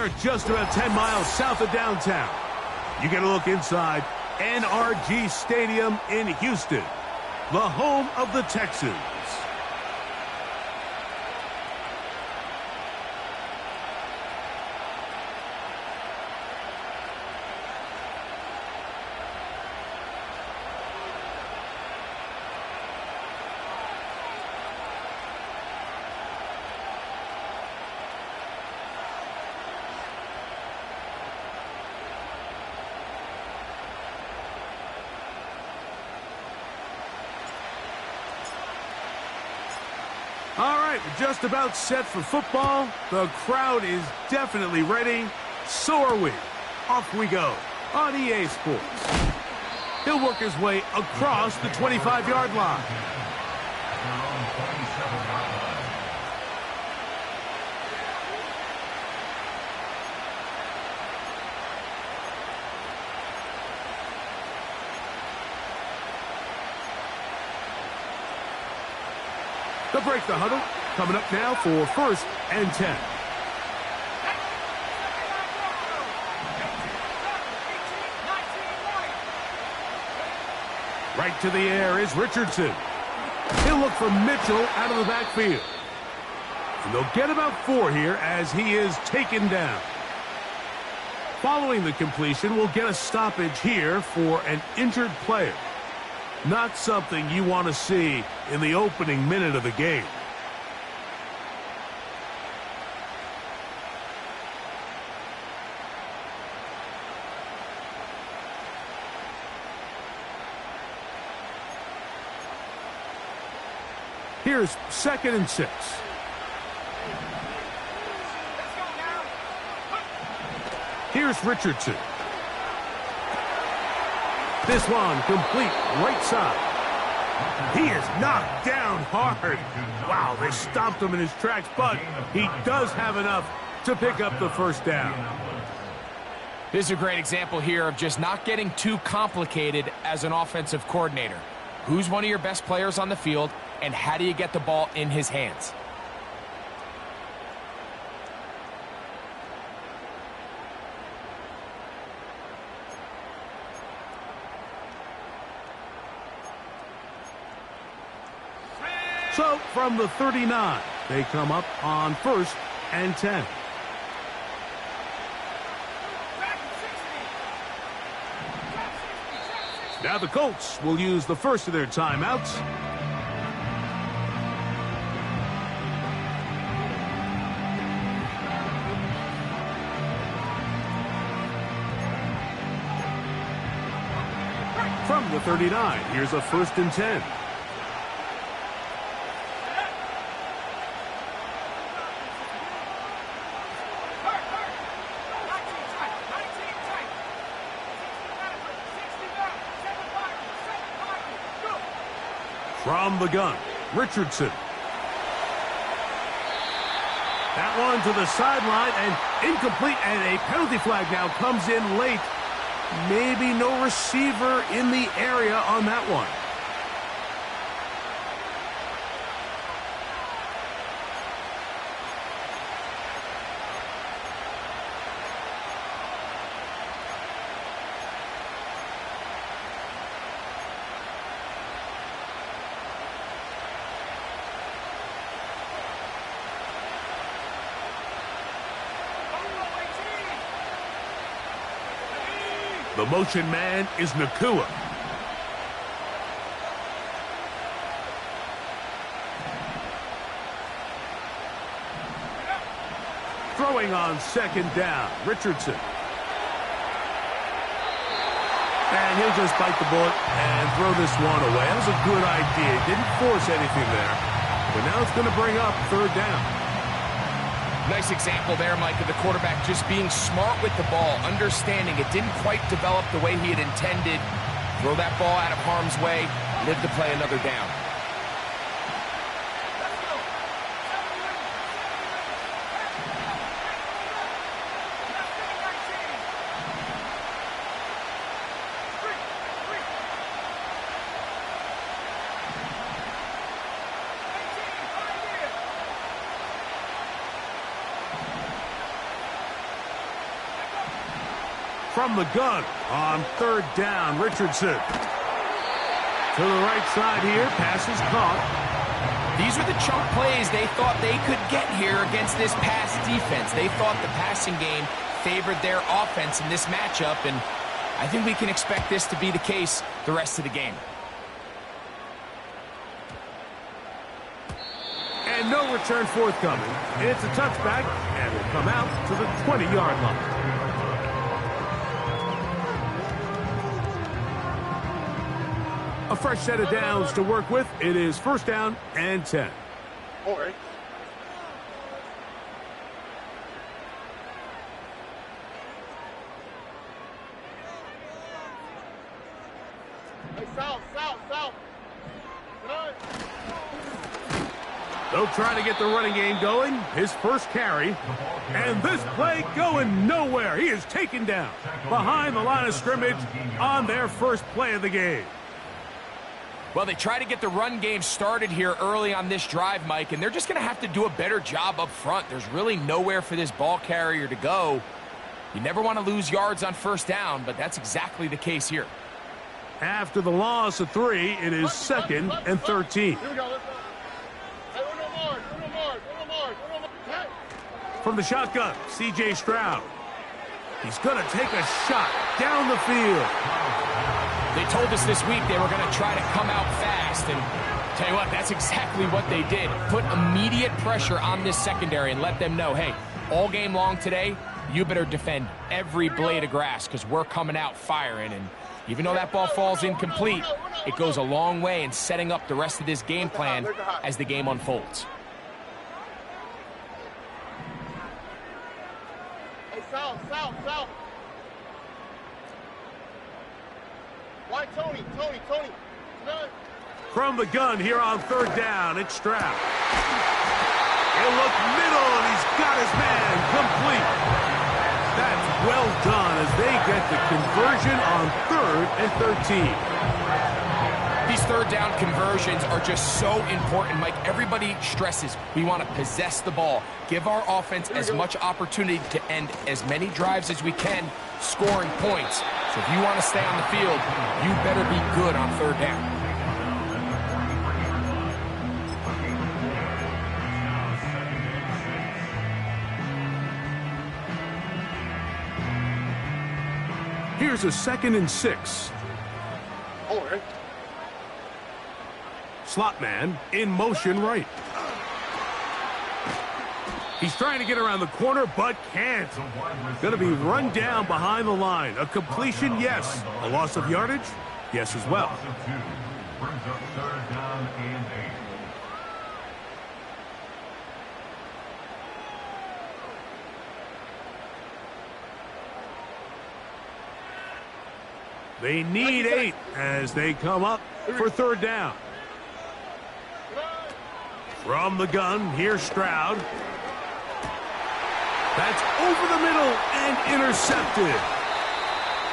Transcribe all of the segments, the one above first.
are just about 10 miles south of downtown. You get a look inside NRG Stadium in Houston, the home of the Texans. All right, we're just about set for football. The crowd is definitely ready. So are we. Off we go on EA Sports. He'll work his way across the 25-yard line. They'll break the huddle. Coming up now for 1st and 10. Right to the air is Richardson. He'll look for Mitchell out of the backfield. And they'll get about 4 here as he is taken down. Following the completion, we'll get a stoppage here for an injured player. Not something you want to see in the opening minute of the game. Here's 2nd and 6. Here's Richardson. This one complete right side. He is knocked down hard. Wow, they stopped him in his tracks, but he does have enough to pick up the 1st down. This is a great example here of just not getting too complicated as an offensive coordinator. Who's one of your best players on the field, and how do you get the ball in his hands? So, from the 39, they come up on 1st and 10. Now the Colts will use the first of their timeouts. From the 39, here's a 1st and 10. From the gun, Richardson. That one to the sideline and incomplete, and a penalty flag now comes in late. Maybe no receiver in the area on that one. The motion man is Nakua. Throwing on 2nd down, Richardson. And he'll just bite the bullet and throw this one away. That was a good idea. Didn't force anything there. But now it's going to bring up 3rd down. Nice example there, Mike, of the quarterback just being smart with the ball, understanding it didn't quite develop the way he had intended. Throw that ball out of harm's way, live to play another down. From the gun on third down, Richardson. To the right side here, pass is caught. These are the chunk plays they thought they could get here against this pass defense. They thought the passing game favored their offense in this matchup, and I think we can expect this to be the case the rest of the game. And no return forthcoming. It's a touchback, and will come out to the 20-yard line. A fresh set of downs to work with. It is first down and 10. All right. Hey, south. Good. They'll try to get the running game going. His first carry. And this play going nowhere. He is taken down behind the line of scrimmage on their first play of the game. Well, they try to get the run game started here early on this drive, Mike, and they're just going to have to do a better job up front. There's really nowhere for this ball carrier to go. You never want to lose yards on first down, but that's exactly the case here. After the loss of 3, it is second and 13. Here we go. From the shotgun, C.J. Stroud. He's going to take a shot down the field. They told us this week they were going to try to come out fast, and tell you what, that's exactly what they did. Put immediate pressure on this secondary and let them know, hey, all game long today, you better defend every blade of grass because we're coming out firing. And even though that ball falls incomplete, it goes a long way in setting up the rest of this game plan as the game unfolds. Hey, south. Why, Tony? Good. From the gun here on third down, it's Stroud. He'll look middle, and he's got his man complete. That's well done as they get the conversion on 3rd and 13. These third down conversions are just so important, Mike. Everybody stresses we want to possess the ball, give our offense as much opportunity to end as many drives as we can, scoring points. So if you want to stay on the field, you better be good on third down. Here's a 2nd and 6. All right. Slot man in motion right. He's trying to get around the corner, but can't. Going to be run down behind the line. A completion, yes. A loss of yardage, yes as well. They need 8 as they come up for third down. From the gun, here's Stroud. That's over the middle and intercepted.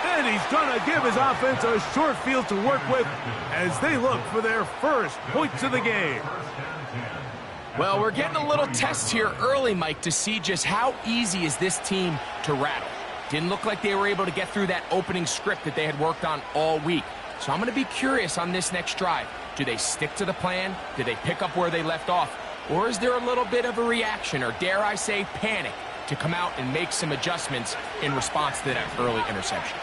And he's going to give his offense a short field to work with as they look for their first points of the game. Well, we're getting a little test here early, Mike, to see just how easy is this team to rattle. Didn't look like they were able to get through that opening script that they had worked on all week. So I'm going to be curious on this next drive. Do they stick to the plan? Do they pick up where they left off? Or is there a little bit of a reaction, or dare I say panic, to come out and make some adjustments in response to that early interception?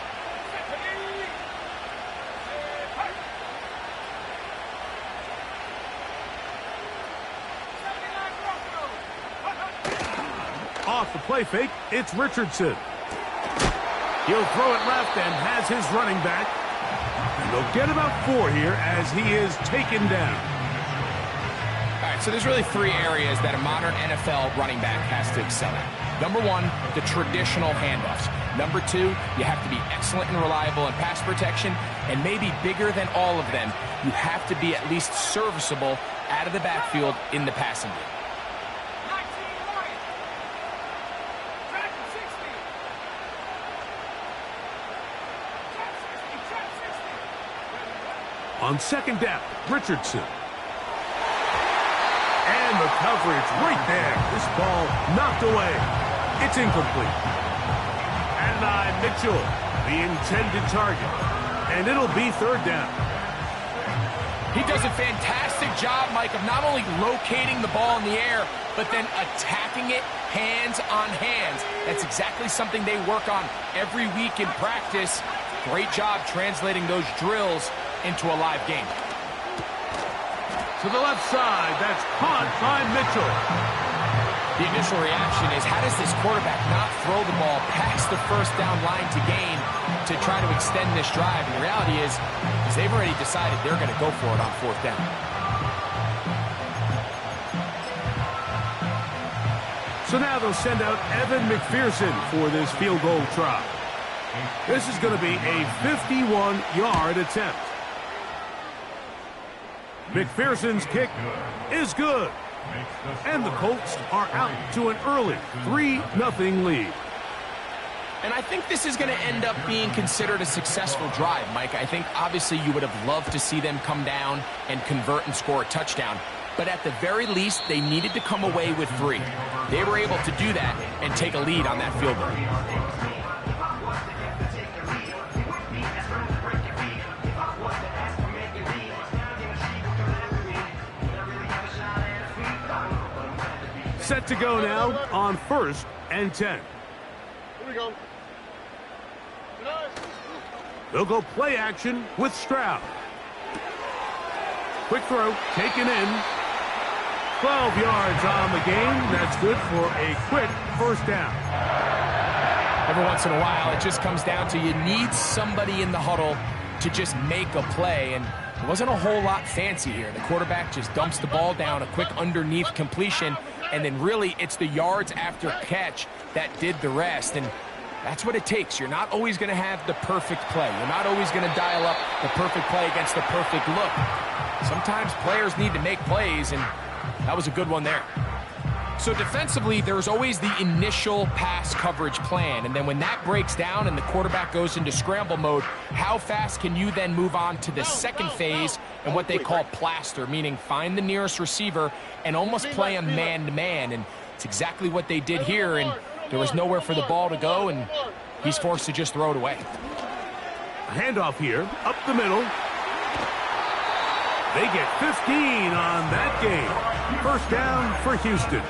Off the play fake, it's Richardson. He'll throw it left and has his running back. And they'll get about 4 here as he is taken down. All right, so there's really 3 areas that a modern NFL running back has to excel at. Number 1, the traditional handoffs. Number 2, you have to be excellent and reliable in pass protection. And maybe bigger than all of them, you have to be at least serviceable out of the backfield in the passing game. On second down, Richardson. And the coverage right there. This ball knocked away. It's incomplete. And Mitchell the intended target, and it'll be third down. He does a fantastic job, Mike, of not only locating the ball in the air, but then attacking it hands on hands. That's exactly something they work on every week in practice. Great job translating those drills into a live game. To the left side, that's caught by Mitchell. The initial reaction is, how does this quarterback not throw the ball past the first down line to gain to try to extend this drive? And the reality is they've already decided they're going to go for it on fourth down. So now they'll send out Evan McPherson for this field goal try. This is going to be a 51-yard attempt. McPherson's kick is good. And the Colts are out to an early 3-0 lead. And I think this is going to end up being considered a successful drive, Mike. I think obviously you would have loved to see them come down and convert and score a touchdown. But at the very least, they needed to come away with 3. They were able to do that and take a lead on that field goal. Set to go now on 1st and 10. Here we go. They'll go play action with Stroud. Quick throw, taken in. 12 yards on the game. That's good for a quick first down. Every once in a while, it just comes down to you need somebody in the huddle to just make a play, and it wasn't a whole lot fancy here. The quarterback just dumps the ball down, a quick underneath completion, and then really it's the yards after catch that did the rest, and that's what it takes. You're not always going to have the perfect play. You're not always going to dial up the perfect play against the perfect look. Sometimes players need to make plays, and that was a good one there. So defensively, there's always the initial pass coverage plan, and then when that breaks down and the quarterback goes into scramble mode, how fast can you then move on to the second phase and what they call plaster, meaning find the nearest receiver and almost play a man-to-man, and it's exactly what they did here, and there was nowhere for the ball to go, and he's forced to just throw it away. A handoff here, up the middle. They get 15 on that game. First down for Houston.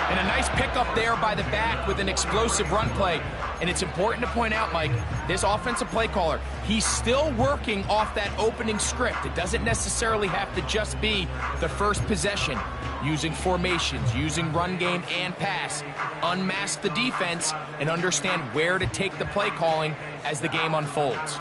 And a nice pickup there by the back with an explosive run play. And it's important to point out, Mike, this offensive play caller, he's still working off that opening script. It doesn't necessarily have to just be the first possession. Using formations, using run game and pass. Unmask the defense and understand where to take the play calling as the game unfolds.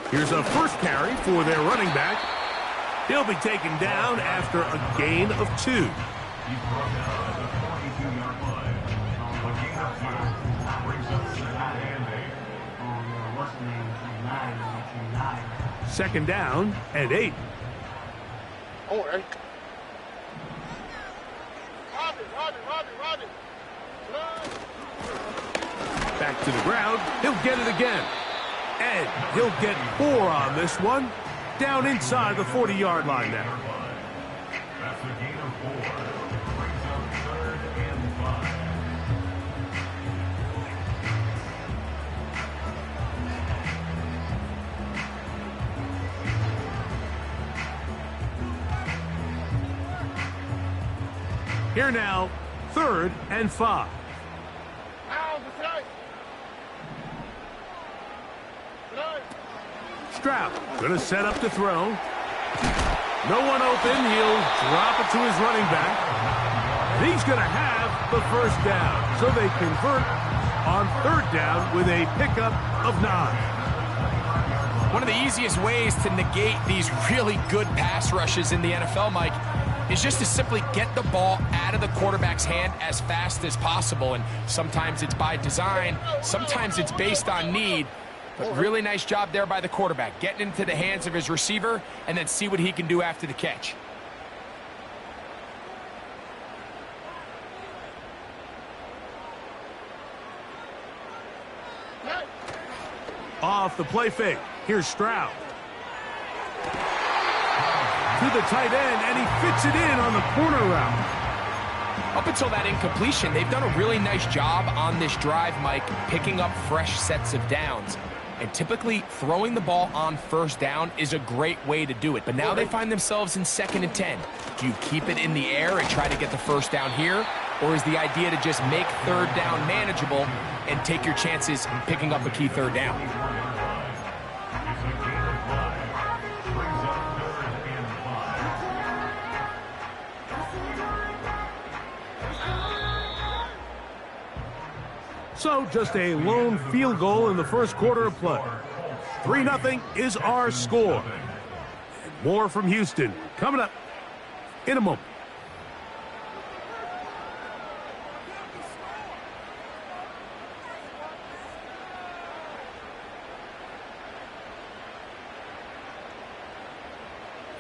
Here's a first carry for their running back. He'll be taken down after a gain of 2. Second down and 8. All right. Robin. Back to the ground. He'll get it again. And he'll get 4 on this one. Down inside the 40-yard line now. That's a gain of 4. Brings up 3rd and 5. Here now, 3rd and 5. Stroud gonna set up to throw. No one open. He'll drop it to his running back. He's gonna have the first down. So they convert on 3rd down with a pickup of 9. One of the easiest ways to negate these really good pass rushes in the NFL, Mike, is just to simply get the ball out of the quarterback's hand as fast as possible. And sometimes it's by design, sometimes it's based on need. But really nice job there by the quarterback, getting into the hands of his receiver and then see what he can do after the catch. Off the play fake. Here's Stroud. To the tight end, and he fits it in on the corner route. Up until that incompletion, they've done a really nice job on this drive, Mike, picking up fresh sets of downs. And typically, throwing the ball on first down is a great way to do it. But now they find themselves in 2nd and 10. Do you keep it in the air and try to get the first down here? Or is the idea to just make 3rd down manageable and take your chances picking up a key 3rd down? So just a lone field goal in the first quarter of play. 3-0 is our score. And more from Houston coming up in a moment.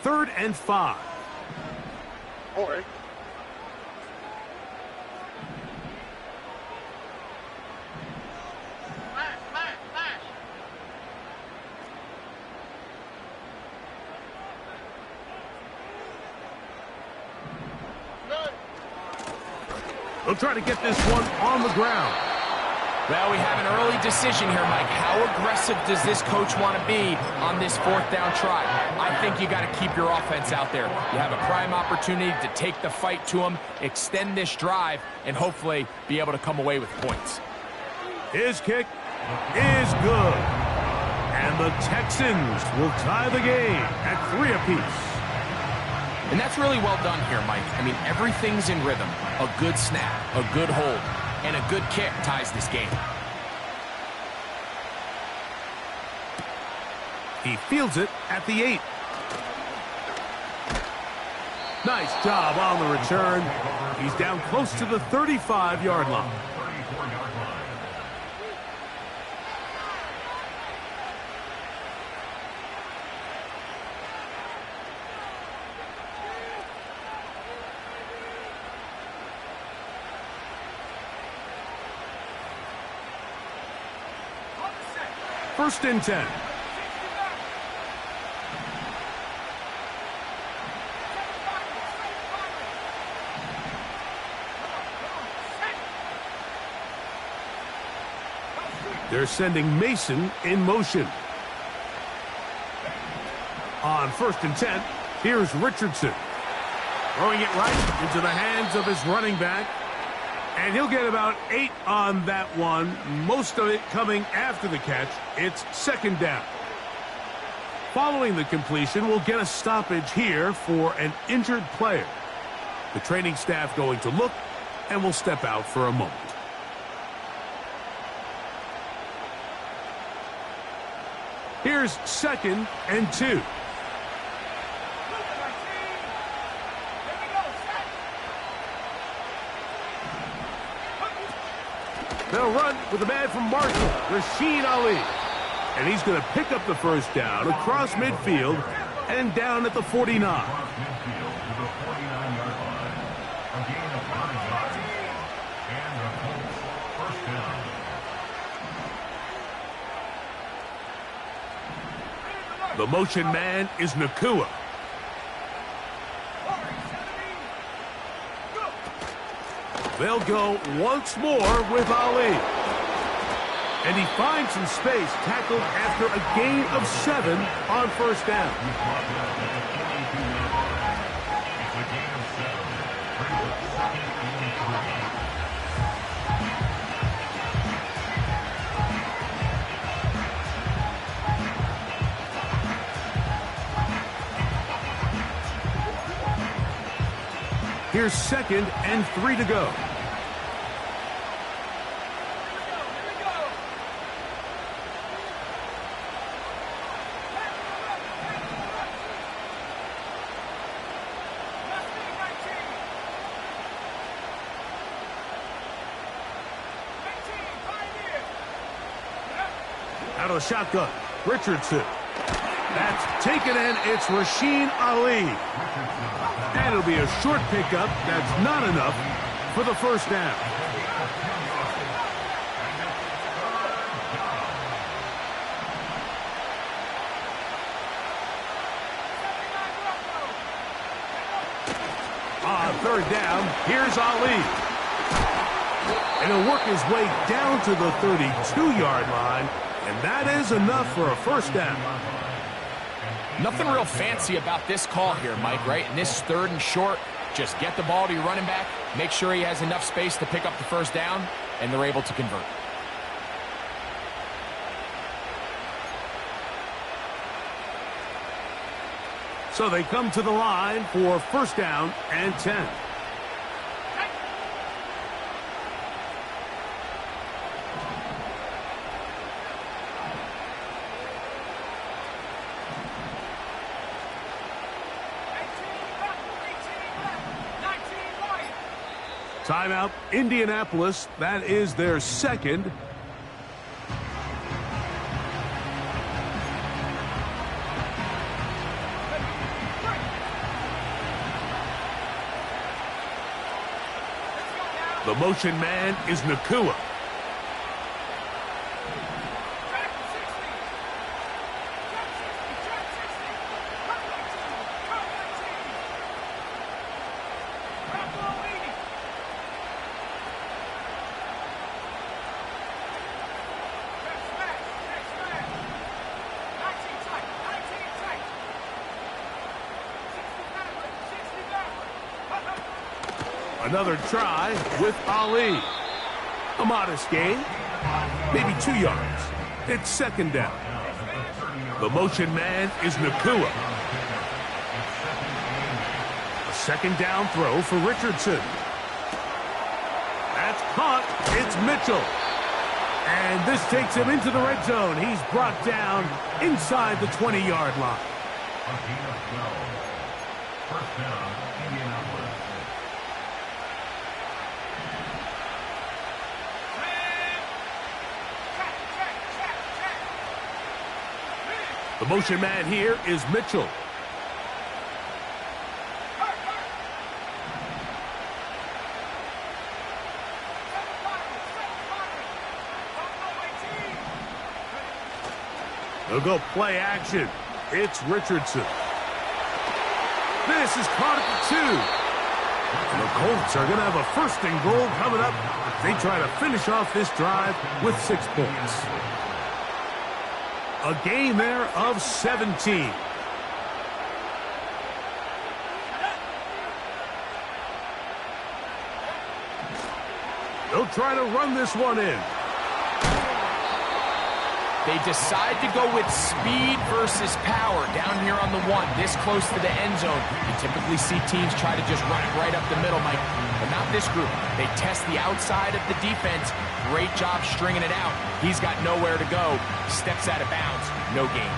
Third and 5. All right. They'll try to get this one on the ground. Well, we have an early decision here, Mike. How aggressive does this coach want to be on this 4th down try? I think you got to keep your offense out there. You have a prime opportunity to take the fight to them, extend this drive, and hopefully be able to come away with points. His kick is good. And the Texans will tie the game at 3 apiece. And that's really well done here, Mike. I mean, everything's in rhythm. A good snap, a good hold, and a good kick ties this game. He fields it at the 8. Nice job on the return. He's down close to the 35-yard line. First and 10. They're sending Mason in motion. On 1st and 10, here's Richardson. Throwing it right into the hands of his running back. And he'll get about 8 on that one, most of it coming after the catch. It's 2nd down. Following the completion, we'll get a stoppage here for an injured player. The training staff going to look, and will step out for a moment. Here's 2nd and 2. They'll run with a man from Marshall, Rasheen Ali. And he's going to pick up the first down across midfield and down at the 49. The motion man is Nakua. They'll go once more with Ali. And he finds some space, tackled after a gain of 7 on first down. Here's 2nd and 3 to go. Out of the shotgun, Richardson. That's taken in. It's Rasheen Ali. And it'll be a short pickup. That's not enough for the first down. On third down, here's Ali. And he'll work his way down to the 32-yard line, and that is enough for a first down. Nothing real fancy about this call here, Mike, right? And this 3rd and short, just get the ball to your running back, make sure he has enough space to pick up the first down, and they're able to convert. So they come to the line for first down and 10. Timeout, Indianapolis. That is their second. The motion man is Nakua. Another try with Ali. A modest gain, maybe 2 yards. It's second down. The motion man is Nakua. A second down throw for Richardson. That's caught. It's Mitchell. And this takes him into the red zone. He's brought down inside the 20-yard line. First down, Indianapolis. The motion man here is Mitchell. They'll go play action. It's Richardson. This is caught at the 2. And the Colts are going to have a first and goal coming up. They try to finish off this drive with 6 points. A gain there of 17. They'll try to run this one in. They decide to go with speed versus power down here on the 1, this close to the end zone. You typically see teams try to just run it right up the middle, Mike, but not this group. They test the outside of the defense. Great job stringing it out. He's got nowhere to go. Steps out of bounds. No gain.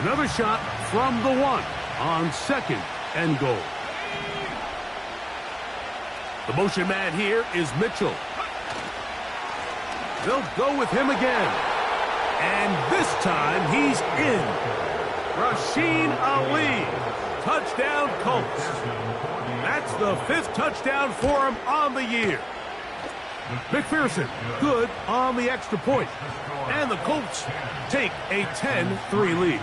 Another shot from the 1 on second and goal. The motion man here is Mitchell. They'll go with him again. And this time, he's in. Rasheen Ali. Touchdown, Colts. That's the 5th touchdown for him on the year. McPherson, good on the extra point. And the Colts take a 10-3 lead.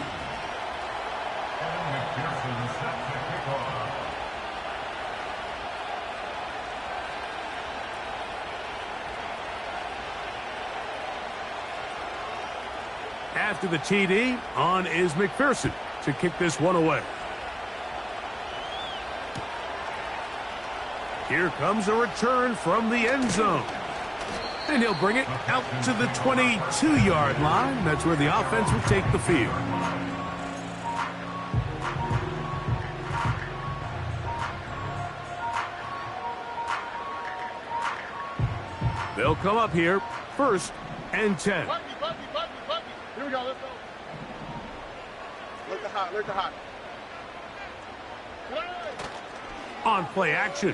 After the TD, on is McPherson to kick this one away. Here comes a return from the end zone. And he'll bring it out to the 22-yard line. That's where the offense will take the field. They'll come up here, first and 10. Here we go, let's go. Look the hot. On play action,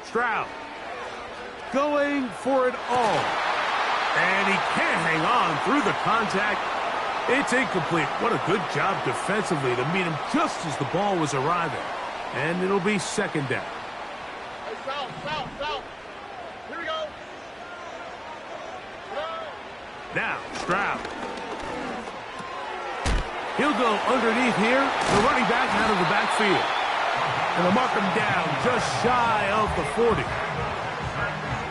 Stroud going for it all. And he can't hang on through the contact. It's incomplete. What a good job defensively to meet him just as the ball was arriving. And it'll be second down. Hey, South. Here we go. Now, Stroud. He'll go underneath here. The running back out of the backfield. And they'll mark him down just shy of the 40.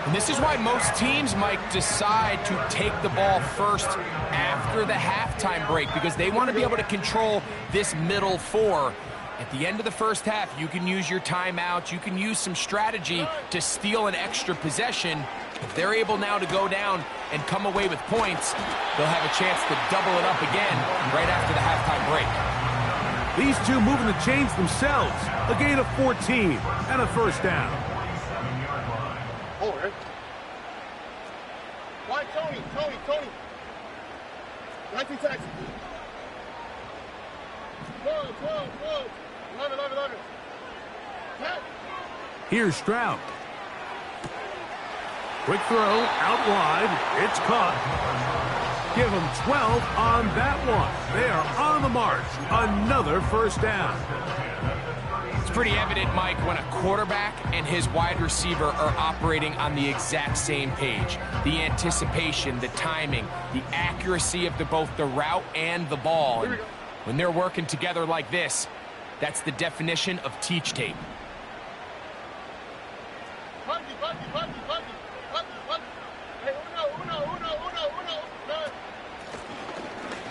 And this is why most teams, Mike, decide to take the ball first after the halftime break, because they want to be able to control this middle four. At the end of the first half, you can use your timeouts, you can use some strategy to steal an extra possession. If they're able now to go down and come away with points, they'll have a chance to double it up again right after the halftime break. These two moving the chains themselves. A gain of 14 and a first down. Over. Why, Tony? 19 taxi. 12. 11. Here's Stroud. Quick throw, out wide. It's caught. Give them 12 on that one. They are on the march. Another first down. It's pretty evident, Mike, when a quarterback and his wide receiver are operating on the exact same page. The anticipation, the timing, the accuracy of both the route and the ball. And when they're working together like this, that's the definition of teach tape.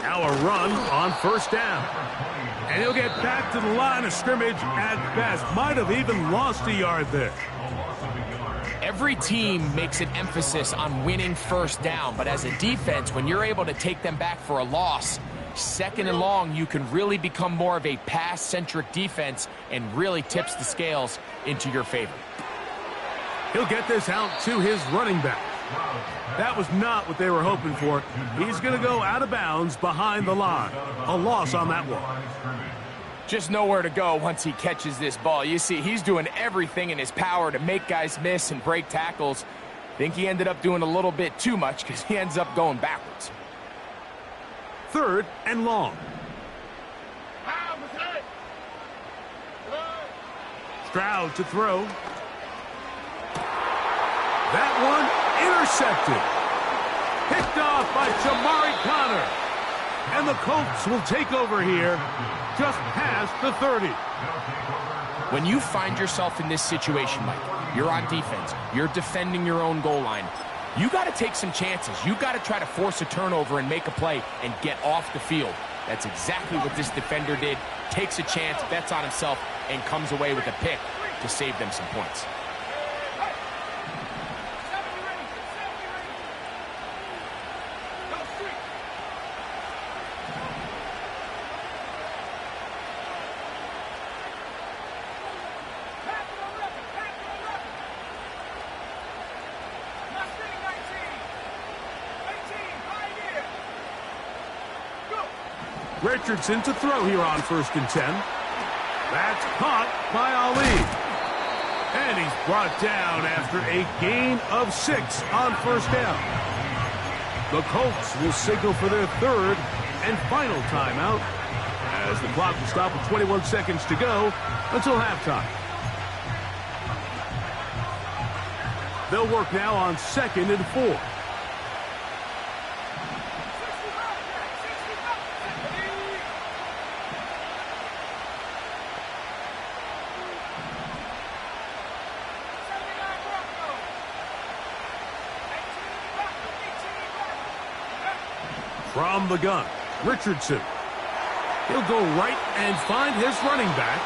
Now a run on first down. And he'll get back to the line of scrimmage at best. Might have even lost a yard there. Every team makes an emphasis on winning first down, but as a defense, when you're able to take them back for a loss, second and long, you can really become more of a pass-centric defense and really tips the scales into your favor. He'll get this out to his running back. That was not what they were hoping for. He's going to go out of bounds behind the line. A loss on that one. Just nowhere to go once he catches this ball. You see, he's doing everything in his power to make guys miss and break tackles. I think he ended up doing a little bit too much because he ends up going backwards. Third and long. Stroud to throw. That one intercepted. Picked off by Jamari Connor. And the Colts will take over here just past the 30. When you find yourself in this situation, Mike, you're on defense, you're defending your own goal line, you got to take some chances. You got to try to force a turnover and make a play and get off the field. That's exactly what this defender did. Takes a chance, bets on himself, and comes away with a pick to save them some points. Richardson to throw here on 1st and 10. That's caught by Ali. And he's brought down after a gain of 6 on 1st down. The Colts will signal for their 3rd and final timeout as the clock will stop with 21 seconds to go until halftime. They'll work now on 2nd and 4. From the gun, Richardson. He'll go right and find his running back.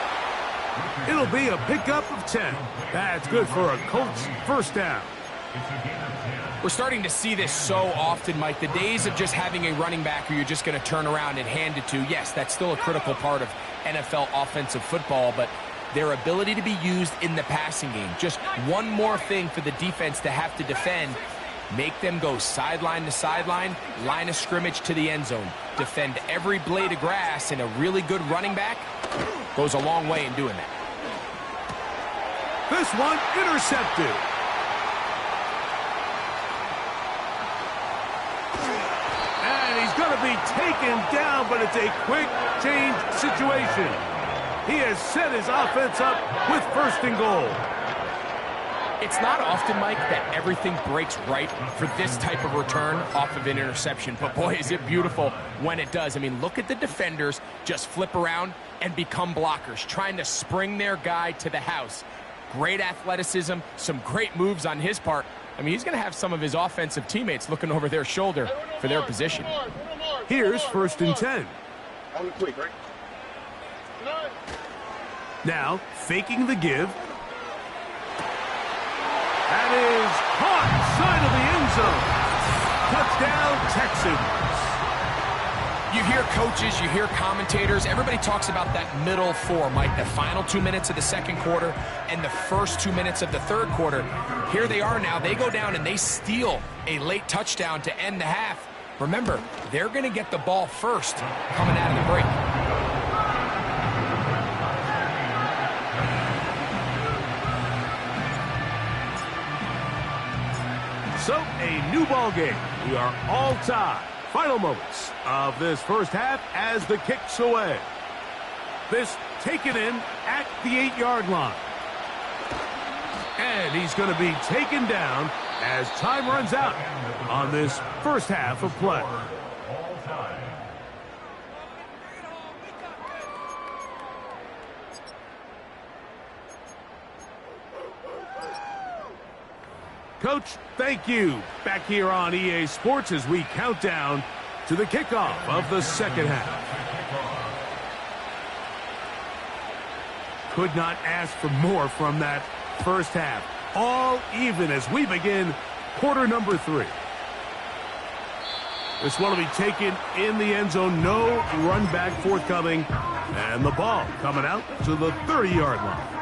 It'll be a pickup of 10. That's good for a Colts first down. We're starting to see this so often, Mike. The days of just having a running back who you're just going to turn around and hand it to, yes, that's still a critical part of NFL offensive football, but their ability to be used in the passing game, just one more thing for the defense to have to defend. Make them go sideline to sideline, line of scrimmage to the end zone. Defend every blade of grass, and a really good running back goes a long way in doing that. This one intercepted. And he's going to be taken down, but it's a quick change situation. He has set his offense up with 1st and goal. It's not often, Mike, that everything breaks right for this type of return off of an interception. But, boy, is it beautiful when it does. I mean, look at the defenders just flip around and become blockers, trying to spring their guy to the house. Great athleticism, some great moves on his part. I mean, he's going to have some of his offensive teammates looking over their shoulder for their position. Here's 1st and 10. Only quick, right? Now, faking the give. That is caught side of the end zone. Touchdown, Texans. You hear coaches, you hear commentators, everybody talks about that middle four, Mike, the final 2 minutes of the second quarter and the first 2 minutes of the third quarter. Here they are now. They go down and they steal a late touchdown to end the half. Remember, they're going to get the ball first coming out of the break. So, a new ball game. We are all tied. Final moments of this first half as the kick's away. This taken in at the 8-yard line. And he's going to be taken down as time runs out on this first half of play. Coach, thank you. Back here on EA Sports as we count down to the kickoff of the second half. Could not ask for more from that first half. All even as we begin quarter number 3. This one will be taken in the end zone. No run back forthcoming. And the ball coming out to the 30-yard line.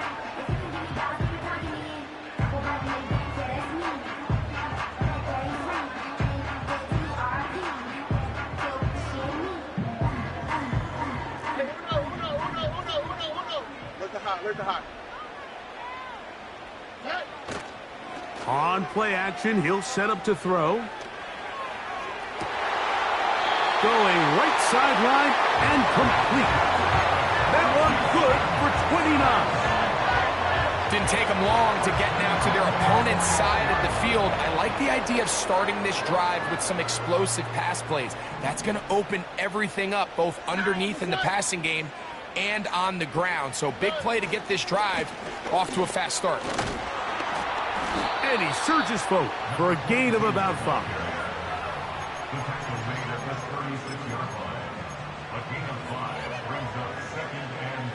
On play action, he'll set up to throw. Going right sideline and complete. That one good for 29. Didn't take them long to get now to their opponent's side of the field. I like the idea of starting this drive with some explosive pass plays. That's going to open everything up, both underneath in the passing game and on the ground. So big play to get this drive off to a fast start. And he surges forward for a gain of about 5. The tackle made at the 36-yard line. A gain of 5 brings up 2nd and 5.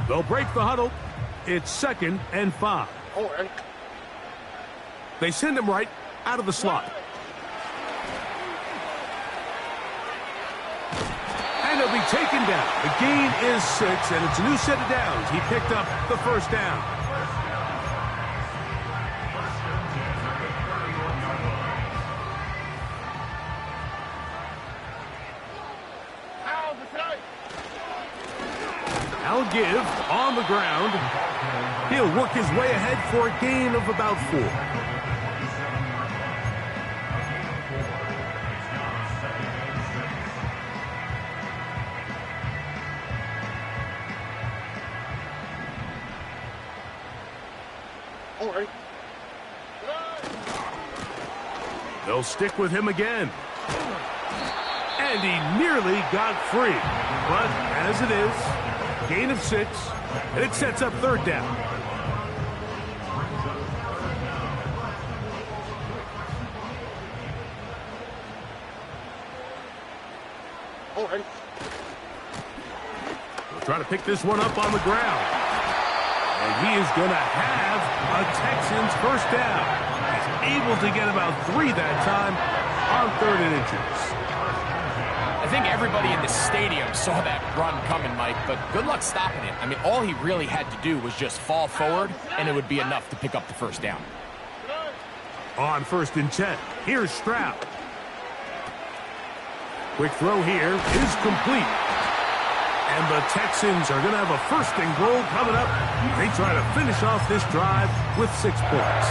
They'll break the huddle. It's 2nd and 5. They send him right out of the slot. And he'll be taken down. The gain is 6, and it's a new set of downs. He picked up the first down. I'll give on the ground. He'll work his way ahead for a gain of about 4. They'll stick with him again. And he nearly got free. But as it is, gain of 6, and it sets up 3rd down. We'll try to pick this one up on the ground. And he is going to have a Texans first down. He's able to get about 3 that time on 3rd and inches. I think everybody in the stadium saw that run coming, Mike, but good luck stopping it. I mean, all he really had to do was just fall forward, and it would be enough to pick up the first down. On 1st and 10, here's Stroud. Quick throw here is complete. And the Texans are going to have a 1st and goal coming up. They try to finish off this drive with 6 points.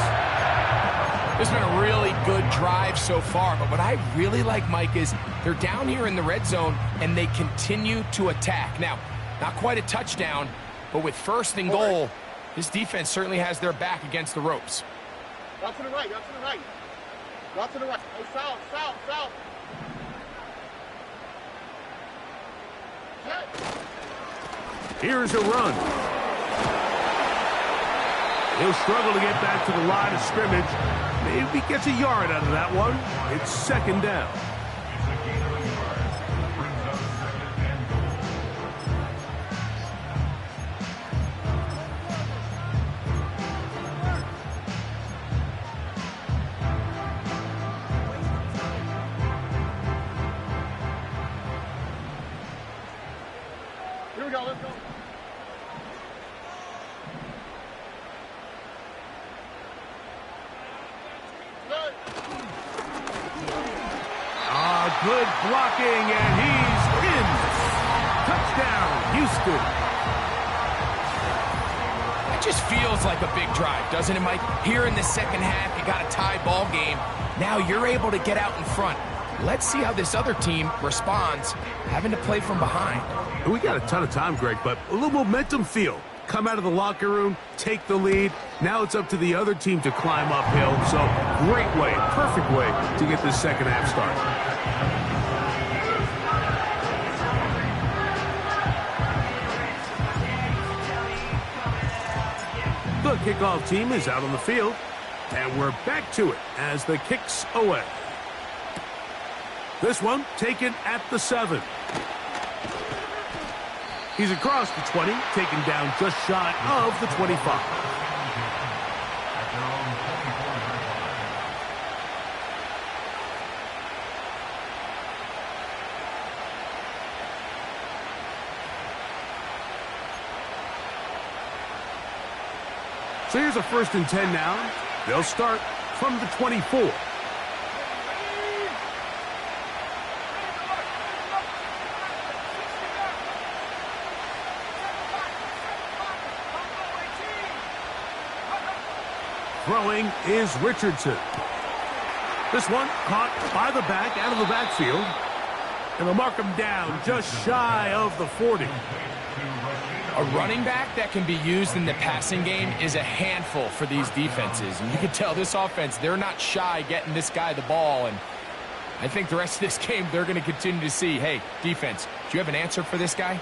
This has been a really good drive so far, but what I really like, Mike, is they're down here in the red zone, and they continue to attack. Now, not quite a touchdown, but with first and goal, this defense certainly has their back against the ropes. Out to the right, out to the right. Out to the right. Hey, south, south, south. Here's a run. He'll struggle to get back to the line of scrimmage. Maybe he gets a yard out of that one. It's second down. It's a gain of a yard. Brings up second and goal. Here we go, let's go. Good. Good blocking, and he's in. Touchdown, Houston. It just feels like a big drive, doesn't it, Mike? Here in the second half, you got a tie ball game. Now you're able to get out in front. Let's see how this other team responds, having to play from behind. We got a ton of time, Greg, but a little momentum feel. Come out of the locker room, take the lead. Now it's up to the other team to climb uphill. So great way, perfect way to get this second half started. The kickoff team is out on the field, and we're back to it as the kick's away. This one taken at the 7. He's across the 20, taken down just shy of the 25. At their own 24-yard line. So here's a 1st and 10 now. They'll start from the 24. Throwing is Richardson. This one caught by the back, out of the backfield. And they'll mark him down just shy of the 40. A running back that can be used in the passing game is a handful for these defenses. And you can tell this offense, they're not shy getting this guy the ball. And I think the rest of this game, they're going to continue to see, hey, defense, do you have an answer for this guy?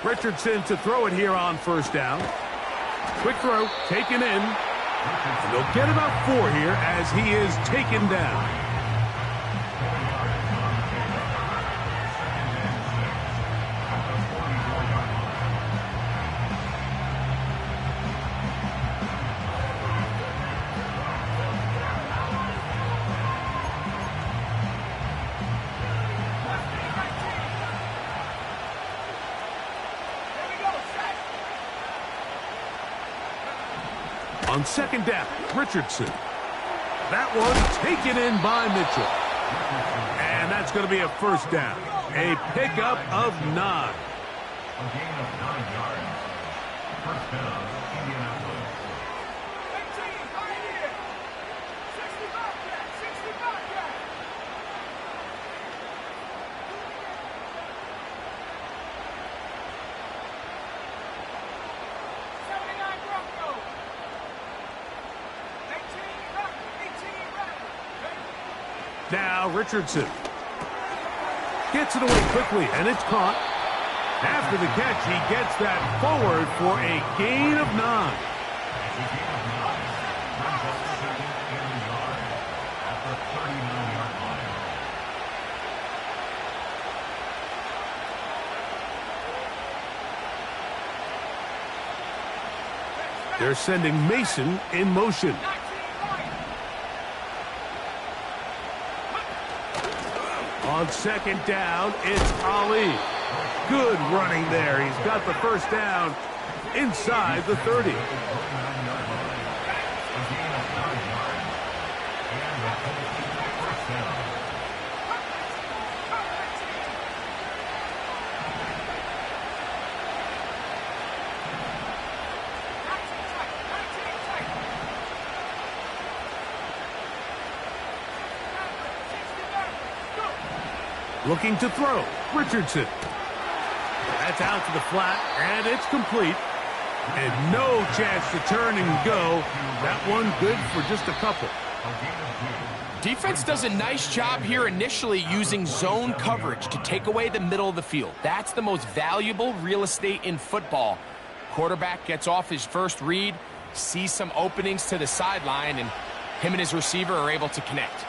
Richardson to throw it here on 1st down. Quick throw, taken in. And they'll get about 4 here as he is taken down. On 2nd down, Richardson. That one taken in by Mitchell. And that's going to be a 1st down. A pickup of 9. A gain of 9 yards. 1st down, Indianapolis. Now Richardson gets it away quickly, and it's caught. After the catch, he gets that forward for a gain of 9. It's a gain of 9. Brings up 2nd and yard at the 39-yard line. They're sending Mason in motion. On 2nd down, it's Ali. Good running there. He's got the 1st down inside the 30. Looking to throw. Richardson. That's out to the flat, and it's complete. And no chance to turn and go. That one good for just a couple. Defense does a nice job here initially using zone coverage to take away the middle of the field. That's the most valuable real estate in football. Quarterback gets off his first read, sees some openings to the sideline, and him and his receiver are able to connect.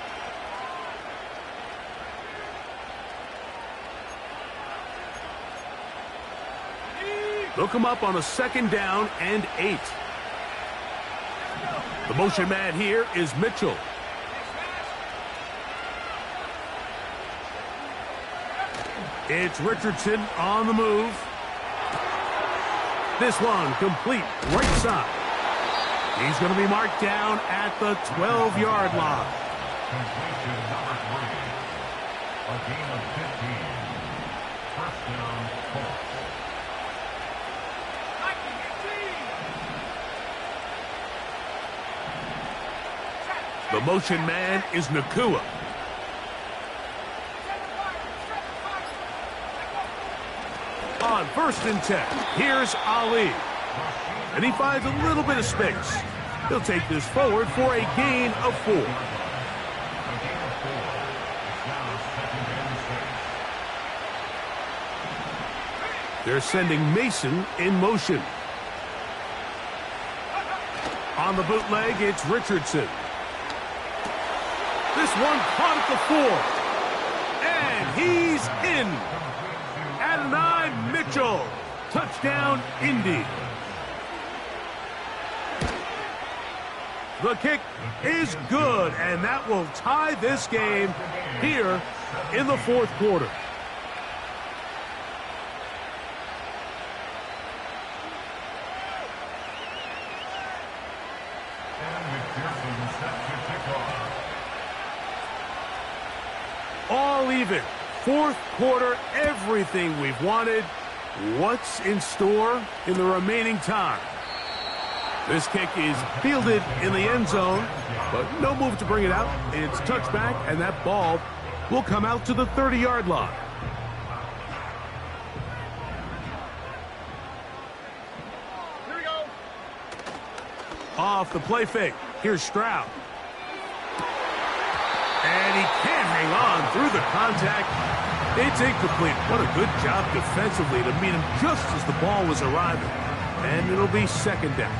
Look him up on a 2nd down and 8. The motion man here is Mitchell. It's Richardson on the move. This one complete right side. He's going to be marked down at the 12-yard line. Completion number 3. A gain of 15. First down, Colts. The motion man is Nakua. On 1st and 10, here's Ali. And he finds a little bit of space. He'll take this forward for a gain of 4. They're sending Mason in motion. On the bootleg, it's Richardson. This one caught at the 4. And he's in. Adonai Mitchell. Touchdown, Indy. The kick is good, and that will tie this game here in the 4th quarter. All even. 4th quarter, everything we've wanted. What's in store in the remaining time? This kick is fielded in the end zone, but no move to bring it out. It's touchback, and that ball will come out to the 30-yard line. Here we go. Off the play fake. Here's Stroud. And he can't hang on through the contact. It's incomplete. What a good job defensively to meet him just as the ball was arriving. And it'll be 2nd down.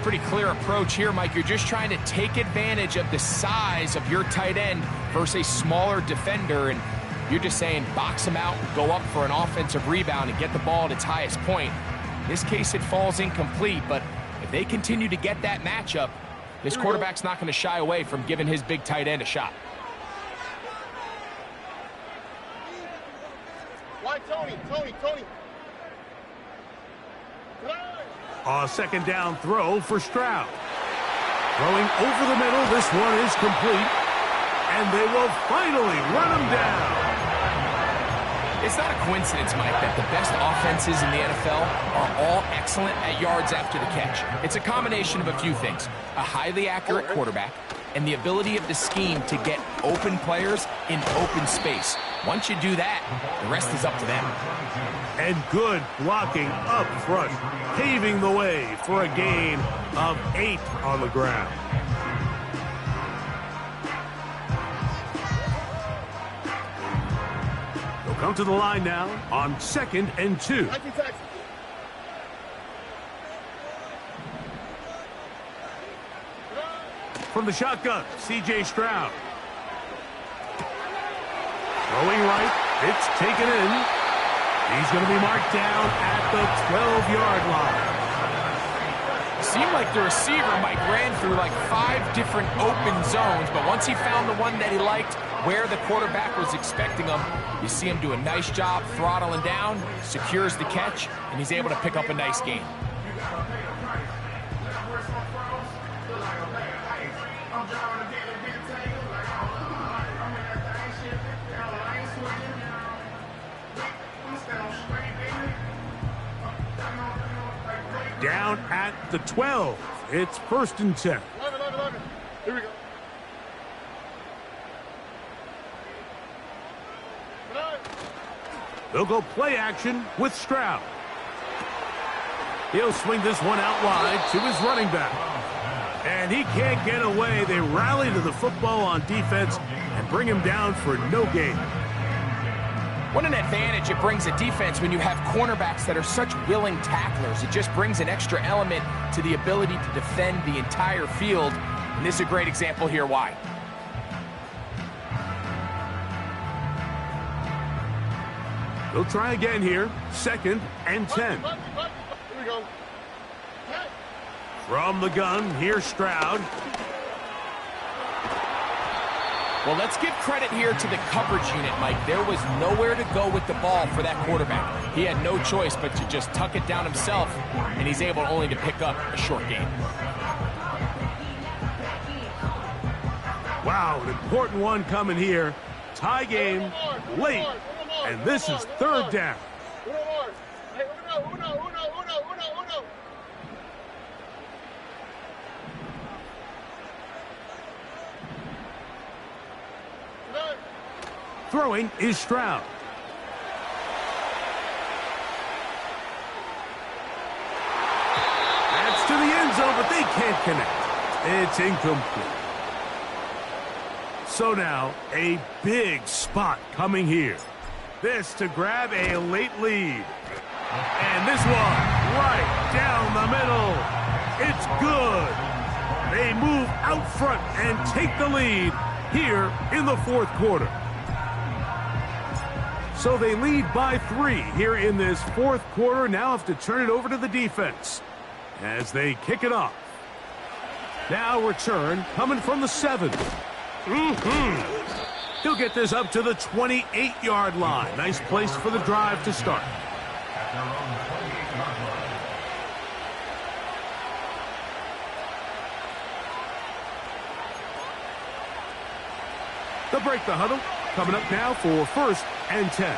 Pretty clear approach here, Mike. You're just trying to take advantage of the size of your tight end versus a smaller defender, and you're just saying box him out, go up for an offensive rebound, and get the ball at its highest point. In this case, it falls incomplete, but if they continue to get that matchup, this quarterback's not going to shy away from giving his big tight end a shot. Why, Tony? A 2nd down throw for Stroud. Throwing over the middle. This one is complete. And they will finally run him down. It's not a coincidence, Mike, that the best offenses in the NFL are all excellent at yards after the catch. It's a combination of a few things. A highly accurate quarterback and the ability of the scheme to get open players in open space. Once you do that, the rest is up to them. And good blocking up front, paving the way for a gain of 8 on the ground. They'll come to the line now on 2nd and 2. From the shotgun, C.J. Stroud. Throwing right, it's taken in. He's going to be marked down at the 12-yard line. seemed like the receiver, Mike, ran through like 5 different open zones, but once he found the one that he liked, where the quarterback was expecting him, you see him do a nice job throttling down, secures the catch, and he's able to pick up a nice gain. Down at the 12. It's 1st and 10. 11. Here we go. They'll go play action with Stroud. He'll swing this one out wide to his running back. And he can't get away. They rally to the football on defense and bring him down for no gain. What an advantage it brings a defense when you have cornerbacks that are such willing tacklers. It just brings an extra element to the ability to defend the entire field. And this is a great example here why. They'll try again here. 2nd and 10. Here we go. From the gun, here's Stroud. Well, let's give credit here to the coverage unit, Mike. There was nowhere to go with the ball for that quarterback. He had no choice but to just tuck it down himself, and he's able only to pick up a short gain. Wow, an important one coming here. Tie game late, and this is 3rd down. Uno. Throwing is Stroud. That's to the end zone, but they can't connect. It's incomplete. So now, a big spot coming here. This to grab a late lead. And this one, right down the middle. It's good. They move out front and take the lead here in the 4th quarter. So they lead by 3 here in this 4th quarter. Now have to turn it over to the defense as they kick it off. Now return coming from the 7th. He'll get this up to the 28-yard line. Nice place for the drive to start. At their own 28-yard line. They'll break the huddle. Coming up now for 1st and 10.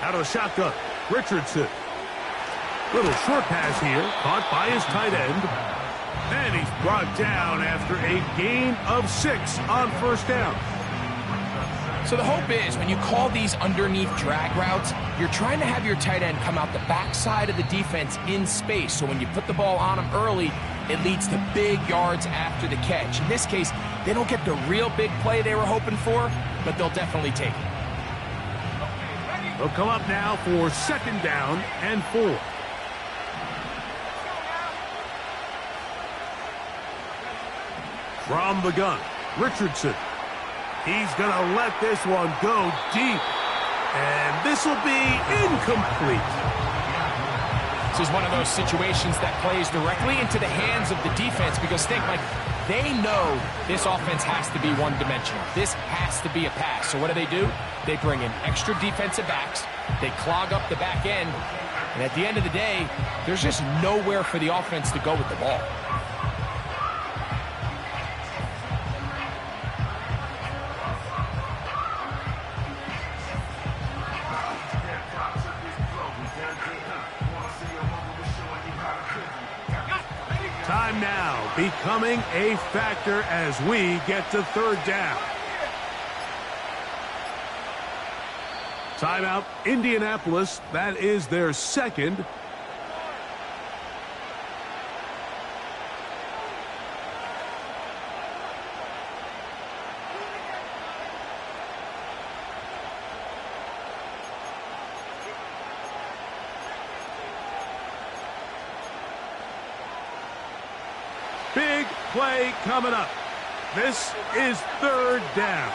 Out of the shotgun, Richardson. Little short pass here, caught by his tight end. And he's brought down after a gain of 6 on 1st down. So the hope is when you call these underneath drag routes, you're trying to have your tight end come out the backside of the defense in space. So when you put the ball on him early, it leads to big yards after the catch. In this case, they don't get the real big play they were hoping for, but they'll definitely take it. They'll come up now for 2nd down and 4. From the gun, Richardson. He's going to let this one go deep. And this will be incomplete. This is one of those situations that plays directly into the hands of the defense because think, like, they know this offense has to be one-dimensional. This has to be a pass. So what do? They bring in extra defensive backs. They clog up the back end. And at the end of the day, there's just nowhere for the offense to go with the ball. Time now becoming a factor as we get to 3rd down. Timeout, Indianapolis. That is their 2nd. play coming up. This is third down.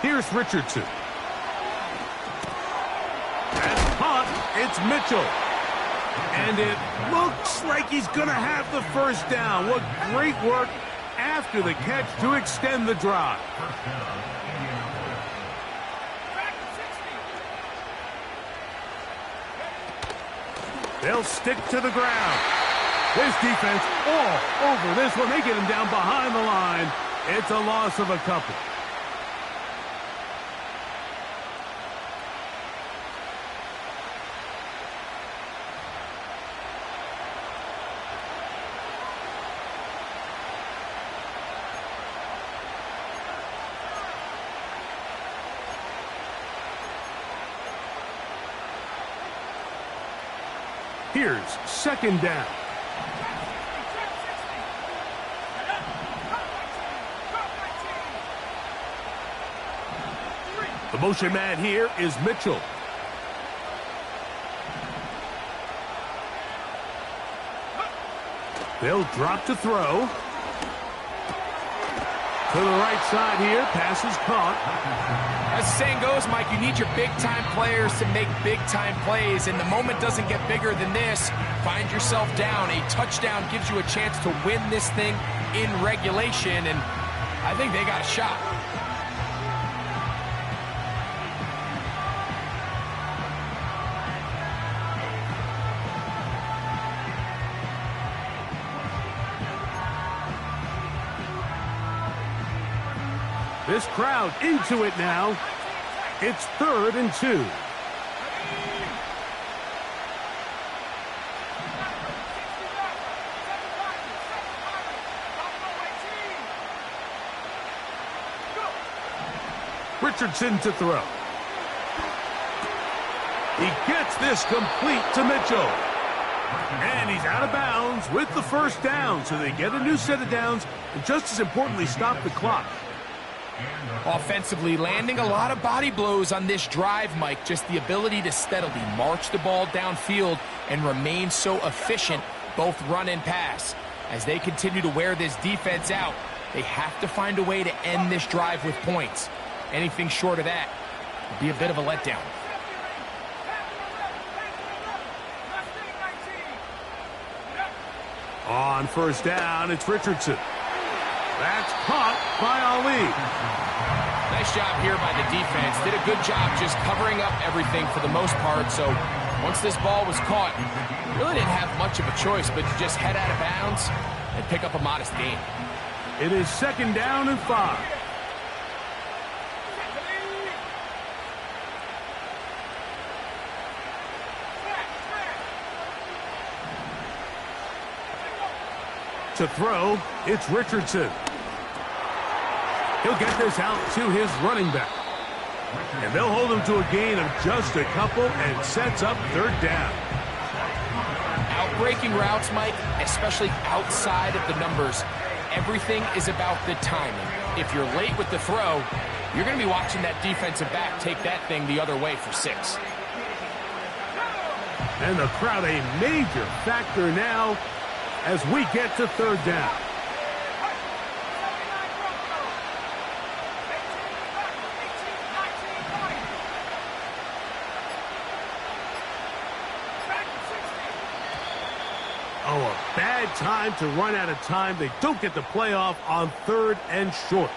Here's Richardson. That's caught. It's Mitchell. And it looks like he's going to have the first down. What great work after the catch to extend the drive. They'll stick to the ground. This defense all over this one. They get him down behind the line. It's a loss of a couple. Here's second down. The motion man here is Mitchell. They'll drop to throw. To the right side here, pass is caught. As the saying goes, Mike, you need your big-time players to make big-time plays, and the moment doesn't get bigger than this. Find yourself down. A touchdown gives you a chance to win this thing in regulation, and I think they got a shot. This crowd into it now. It's 3rd and 2. Richardson to throw. He gets this complete to Mitchell. And he's out of bounds with the first down. So they get a new set of downs and just as importantly stop the clock. Offensively, landing a lot of body blows on this drive, Mike. Just the ability to steadily march the ball downfield and remain so efficient, both run and pass. As they continue to wear this defense out, they have to find a way to end this drive with points. Anything short of that would be a bit of a letdown. On first down, it's Richardson. That's caught by Ali. Nice job here by the defense. Did a good job just covering up everything for the most part. So once this ball was caught, really didn't have much of a choice but to just head out of bounds and pick up a modest gain. It is 2nd down and 5. To throw, it's Richardson. He'll get this out to his running back. And they'll hold him to a gain of just a couple and sets up 3rd down. Outbreaking routes, Mike, especially outside of the numbers, everything is about the timing. If you're late with the throw, you're going to be watching that defensive back take that thing the other way for 6. And the crowd a major factor now as we get to 3rd down. Oh, a bad time to run out of time. They don't get the playoff on 3rd and short.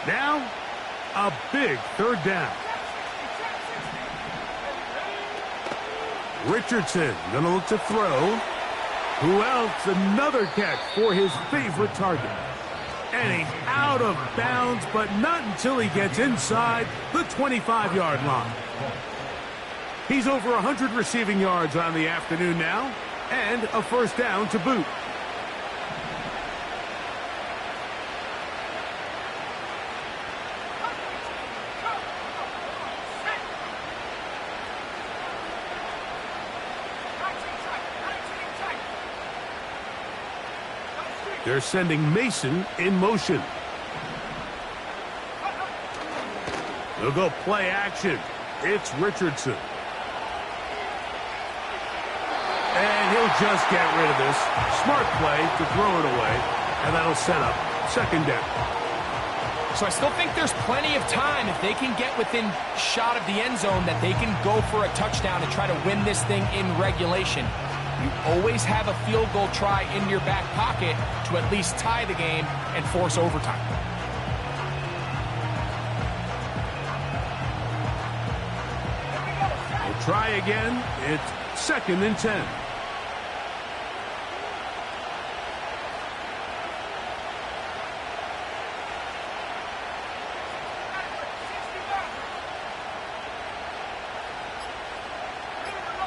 Now, a big 3rd down. Richardson gonna look to throw. Who else? Another catch for his favorite target. And he's out of bounds, but not until he gets inside the 25-yard line. He's over 100 receiving yards on the afternoon now, and a first down to boot. They're sending Mason in motion. They'll go play action. It's Richardson. And he'll just get rid of this. Smart play to throw it away. And that'll set up second down. So I still think there's plenty of time if they can get within shot of the end zone that they can go for a touchdown and try to win this thing in regulation. You always have a field goal try in your back pocket to at least tie the game and force overtime. We'll try again. It's second and 10.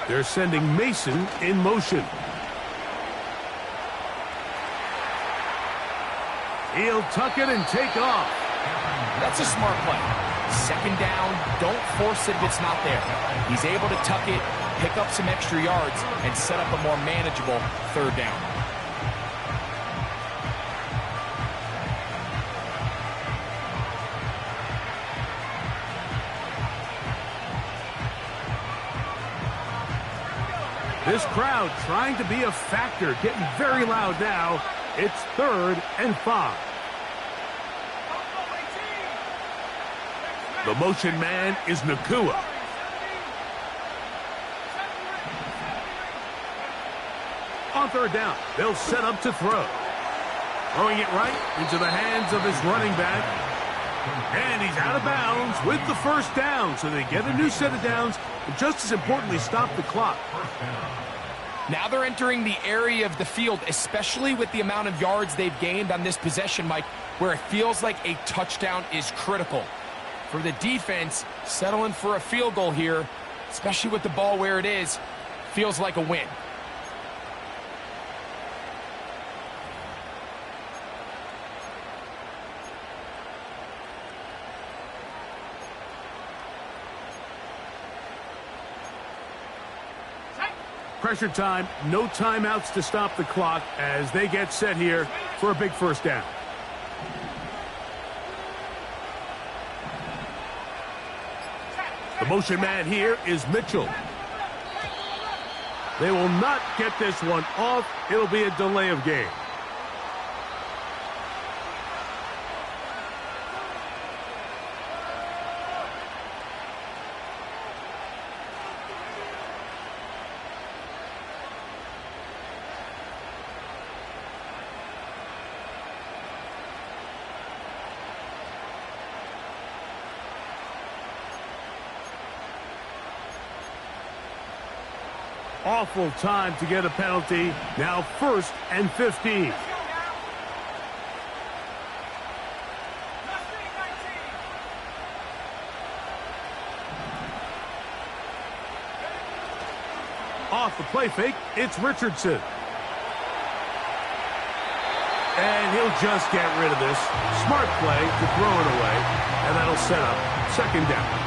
They're sending Mason in motion. He'll tuck it and take off. That's a smart play. Second down, don't force it if it's not there. He's able to tuck it, pick up some extra yards, and set up a more manageable third down. This crowd trying to be a factor, getting very loud now. It's 3rd and 5. The motion man is Nakua. On 3rd down, they'll set up to throw. Throwing it right into the hands of his running back. And he's out of bounds with the first down. So they get a new set of downs, and just as importantly, stop the clock. Now they're entering the area of the field, especially with the amount of yards they've gained on this possession, Mike, where it feels like a touchdown is critical. For the defense, settling for a field goal here, especially with the ball where it is, feels like a win. Pressure time, no timeouts to stop the clock as they get set here for a big first down. The motion man here is Mitchell. They will not get this one off. It'll be a delay of game. Awful time to get a penalty. Now 1st and 15. Off the play fake, it's Richardson. And he'll just get rid of this. Smart play to throw it away. And that'll set up second down.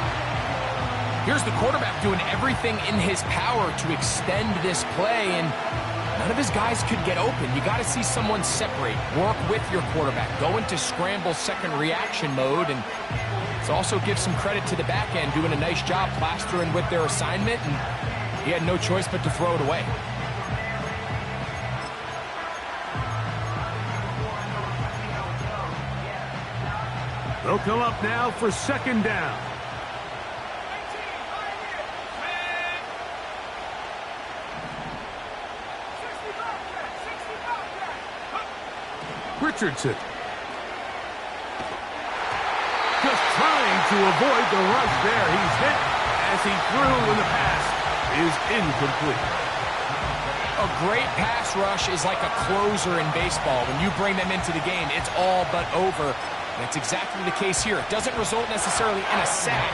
Here's the quarterback doing everything in his power to extend this play, and none of his guys could get open. You got to see someone separate, work with your quarterback, go into scramble second reaction mode, and it also gives some credit to the back end doing a nice job plastering with their assignment, and he had no choice but to throw it away. They'll come up now for second down. Richardson. Just trying to avoid the rush there. He's hit as he threw when the pass is incomplete. A great pass rush is like a closer in baseball. When you bring them into the game, it's all but over. That's exactly the case here. It doesn't result necessarily in a sack,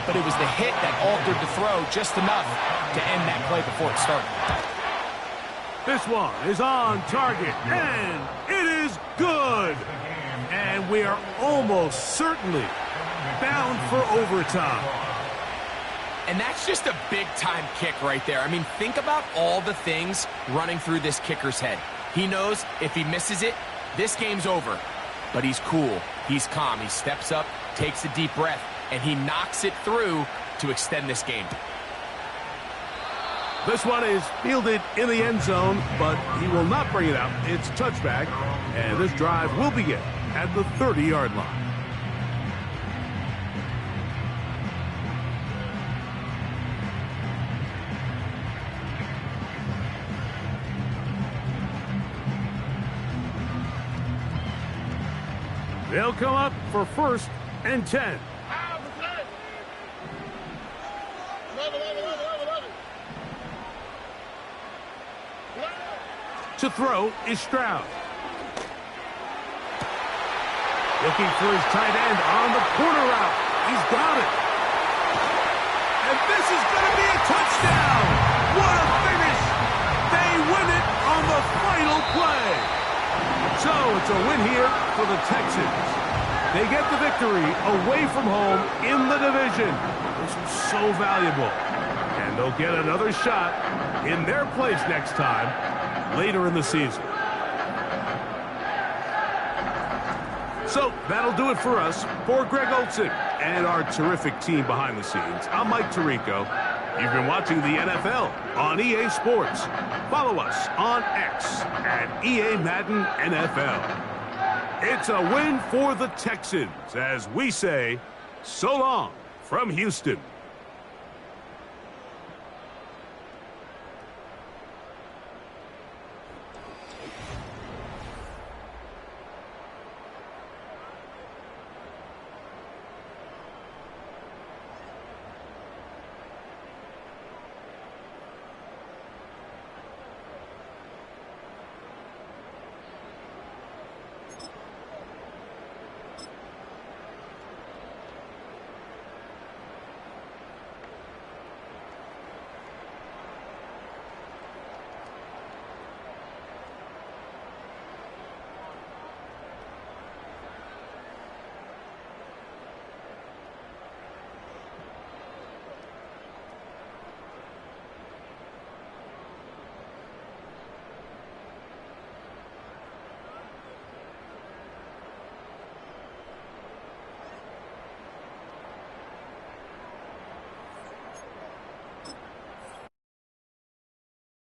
but it was the hit that altered the throw just enough to end that play before it started. This one is on target, and it is good. And we are almost certainly bound for overtime. And that's just a big-time kick right there. I mean, think about all the things running through this kicker's head. He knows if he misses it, this game's over. But he's cool. He's calm. He steps up, takes a deep breath, and he knocks it through to extend this game. This one is fielded in the end zone, but he will not bring it out. It's touchback, and this drive will begin at the 30-yard line. They'll come up for 1st and 10. To throw is Stroud. Looking for his tight end on the corner route. He's got it. And this is going to be a touchdown. What a finish. They win it on the final play. So it's a win here for the Texans. They get the victory away from home in the division. This was so valuable. And they'll get another shot in their place next time later in the season. So that'll do it for us. For Greg Olsen and our terrific team behind the scenes, I'm Mike Tirico. You've been watching the NFL on EA Sports. Follow us on X at EA Madden NFL. It's a win for the Texans as we say so long from Houston.